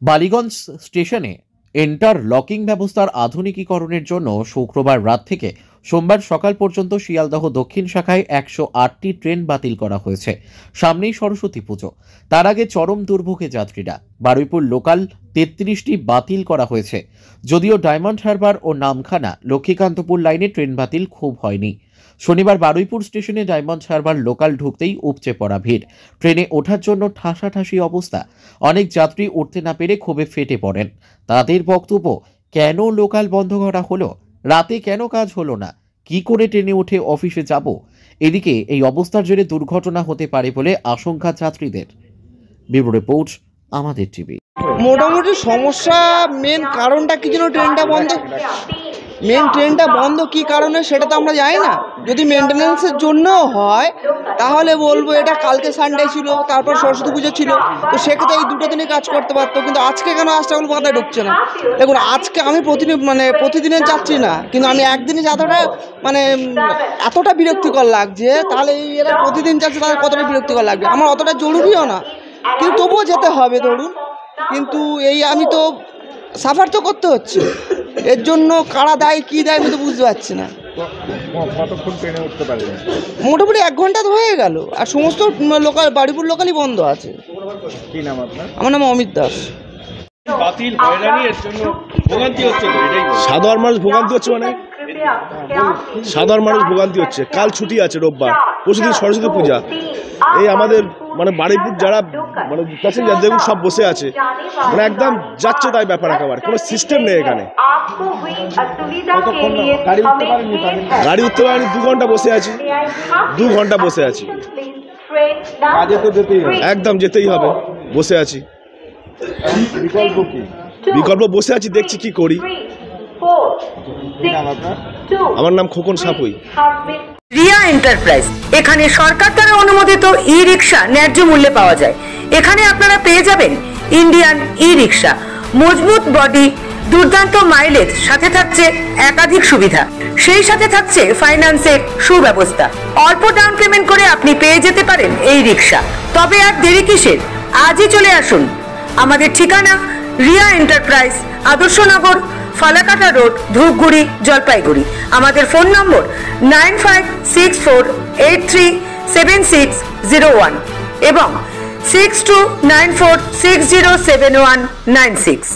বালিগঞ্জ স্টেশনে ইন্টারলকিং ব্যবস্থার আধুনিকীকরণের জন্য শুক্রবার রাত থেকে সোমবার সকাল পর্যন্ত শিয়ালদহ দক্ষিণ শাখায় 108টি ট্রেন বাতিল করা হয়েছে। সামনেই সরস্বতী পুজো, তার আগে চরম দুর্ভোগে যাত্রীরা। বারুইপুর লোকাল 33টি বাতিল করা হয়েছে। যদিও ডায়মন্ড হারবার ও নামখানা লক্ষ্মীকান্তপুর লাইনে ট্রেন বাতিল খুব হয়নি। শনিবার বারুইপুর স্টেশনে ডায়মন্ড হারবার লোকাল ঢুকতেই উপচে পড়া ভিড়। ট্রেনে ওঠার জন্য ঠাসাঠাসি অবস্থা। অনেক যাত্রী উঠতে না পেরে ক্ষোভে ফেটে পড়েন। তাদের বক্তব্য, কেন লোকাল বন্ধ করা হলো, রাতে কেন কাজ হলো না, কি করে ট্রেনে উঠে অফিসে যাব। এদিকে এই অবস্থার জেরে দুর্ঘটনা হতে পারে বলে আশঙ্কা যাত্রীদের। ব্যুরো রিপোর্ট, আমাদের টিভি। মোটামুটি সমস্যা মেন কারণটা কি জন্য ট্রেনটা বন্ধ কি কারণে সেটা তো আমরা জানি না। যদি মেনটেন্যান্সের জন্য হয় তাহলে বলবো এটা কালকে সানডে ছিল, তারপর সরস্বতী পুজো ছিল, তো সেক্ষেত্রে এই দুটো দিনই কাজ করতে পারতো। কিন্তু আজকে কেন আসতে বলবো মাথায় ঢুকছে না। দেখুন, আজকে আমি প্রতিদিনের যাচ্ছি না, কিন্তু আমি একদিনই এতটা বিরক্তিকর লাগছে, তাহলে এরা প্রতিদিন যাচ্ছে তাদের কতটা বিরক্তিকর লাগবে। আমার অতটা জরুরিও না, কিন্তু তবুও যেতে হবে ধরুন। কিন্তু আমি তো সাফার তো করতে হচ্ছে, এর জন্য কারা দায়ী কি দায়ী আমি তো বুঝতে পারছি না। মোটামুটি 1 ঘন্টা তো হয়ে গেল, আর সমস্ত বারুইপুর লোকালই বন্ধ আছে। আমার নাম অমিত দাস। সাধারণ মানুষ ভোগান্তি হচ্ছে, সাধারণ মানুষ ভোগান্তি হচ্ছে। কাল ছুটি আছে, রোববার, পরশুদিন সরস্বতী পূজা। এই আমাদের বারুইপুর যারা প্যাসেঞ্জার দেখুন সব বসে আছে, একদম যাচ্ছে তাই ব্যাপার। একেবারে কোনো সিস্টেম নেই এখানে। গাড়ি উঠতে পারেনি, 2 ঘন্টা বসে আছি, 2 ঘন্টা বসে আছি। একদম যেতেই হবে, বসে আছি। বিকল্প বসে আছি, দেখছি কি করি। আমার নাম খোকন সাপুই। রিয়া এন্টারপ্রাইজ, এখানে সরকার দ্বারা অনুমোদিত ই রিক্সা ন্যায্য মূল্যে পাওয়া যায়। এখানে আপনারা পেয়ে যাবেন ইন্ডিয়ান ই রিক্সা, মজবুত বডি, দুর্দান্ত মাইলেজ, সাথে থাকছে একাধিক সুবিধা। সেই সাথে থাকছে ফাইন্যান্সের সুব্যবস্থা। অল্প ডাউন পেমেন্ট করে আপনি পেয়ে যেতে পারেন এই রিক্সা। তবে আর দেরি কিসের, আজই চলে আসুন। আমাদের ঠিকানা রিয়া এন্টারপ্রাইজ, আদর্শনগর, ফালাকাটা রোড, ধূপগুড়ি, জলপাইগুড়ি। আমাদের ফোন নম্বর 9564837601 এবং 6294607196।